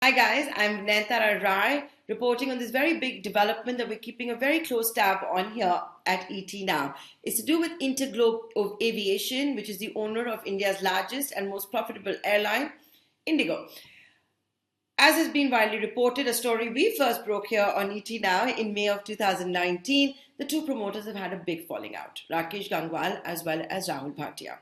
Hi guys, I'm Nayantara Rai reporting on this very big development that we're keeping a very close tab on here at ET now. It's to do with InterGlobe Aviation, which is the owner of India's largest and most profitable airline, Indigo. As has been widely reported, a story we first broke here on ET Now in May of 2019, the two promoters have had a big falling out, Rakesh Gangwal as well as Rahul Bhatia.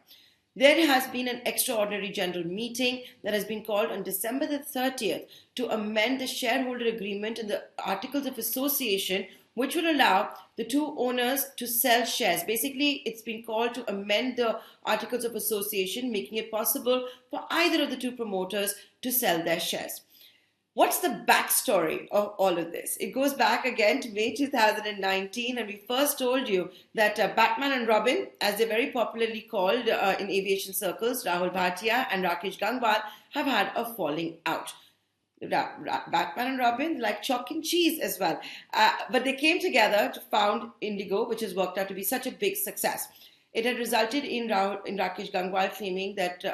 There has been an extraordinary general meeting that has been called on December the 30th to amend the shareholder agreement and the articles of association, which will allow the two owners to sell shares. Basically, it's been called to amend the articles of association, making it possible for either of the two promoters to sell their shares. What's the backstory of all of this? It goes back again to May 2019, and we first told you that Batman and Robin, as they're very popularly called in aviation circles, Rahul Bhatia and Rakesh Gangwal, have had a falling out. Batman and Robin like chalk and cheese as well. But they came together to found Indigo, which has worked out to be such a big success. It had resulted in Rakesh Gangwal claiming that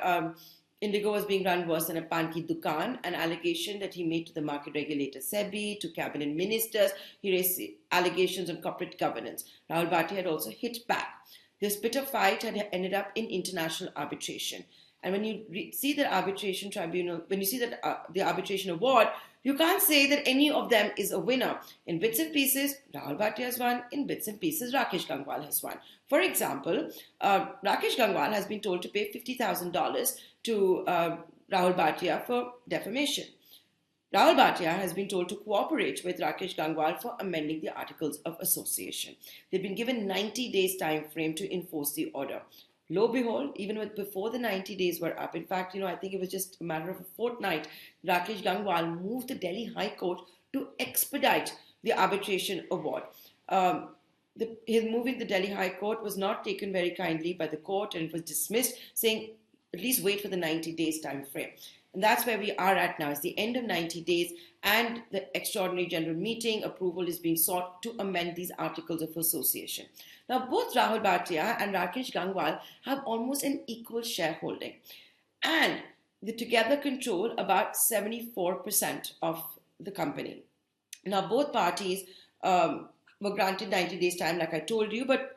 Indigo was being run worse than a paan ki dukaan, an allegation that he made to the market regulator SEBI, to cabinet ministers. He raised allegations on corporate governance. Rahul Bhatia had also hit back. This bitter fight had ended up in international arbitration. And when you see the arbitration tribunal, when you see that the arbitration award, you can't say that any of them is a winner. In bits and pieces, Rahul Bhatia has won. In bits and pieces, Rakesh Gangwal has won. For example, Rakesh Gangwal has been told to pay $50,000 to Rahul Bhatia for defamation. Rahul Bhatia has been told to cooperate with Rakesh Gangwal for amending the Articles of Association. They've been given 90 days time frame to enforce the order. Lo and behold, even before the 90 days were up, in fact, I think it was just a matter of a fortnight, Rakesh Gangwal moved the Delhi High Court to expedite the arbitration award. His moving the Delhi High Court was not taken very kindly by the court, and it was dismissed, saying at least wait for the 90 days time frame. And that's where we are at now. It's the end of 90 days, and the extraordinary general meeting approval is being sought to amend these articles of association. Now, both Rahul Bhatia and Rakesh Gangwal have almost an equal shareholding, and they together control about 74% of the company. Now, both parties were granted 90 days time, like I told you, but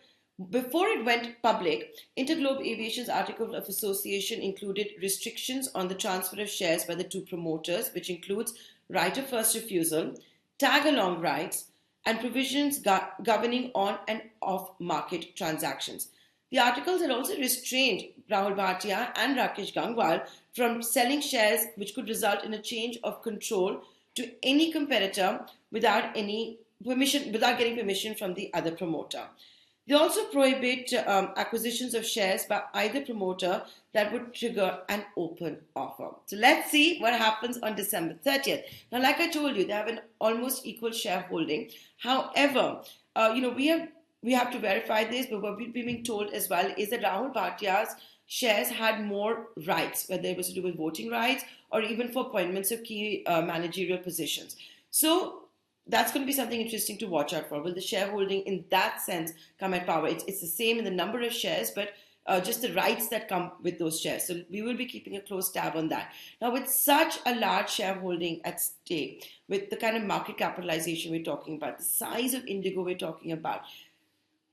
before it went public, InterGlobe Aviation's article of association included restrictions on the transfer of shares by the two promoters, which includes right of first refusal, tag-along rights, and provisions governing on and off-market transactions. The articles had also restrained Rahul Bhatia and Rakesh Gangwal from selling shares, which could result in a change of control to any competitor without getting permission from the other promoter. They also prohibit acquisitions of shares by either promoter that would trigger an open offer. So let's see what happens on December 30th. Now, like I told you, they have an almost equal shareholding. However, we have to verify this, but what we've been being told as well is that Rahul Bhatia's shares had more rights, whether it was to do with voting rights or even for appointments of key managerial positions. So that's going to be something interesting to watch out for. Will the shareholding in that sense come at power? It's the same in the number of shares, but just the rights that come with those shares. So we will be keeping a close tab on that. Now, with such a large shareholding at stake, with the kind of market capitalization we're talking about, the size of Indigo we're talking about,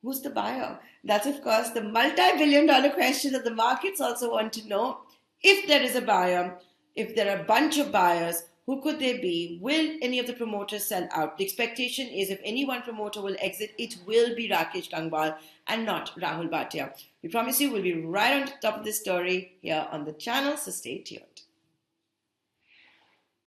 who's the buyer? That's, of course, the multi-billion-dollar question that the markets also want to know. If there is a buyer, if there are a bunch of buyers, who could they be? Will any of the promoters sell out? The expectation is if any one promoter will exit, it will be Rakesh Gangwal and not Rahul Bhatia. We promise you we'll be right on top of this story here on the channel, so stay tuned.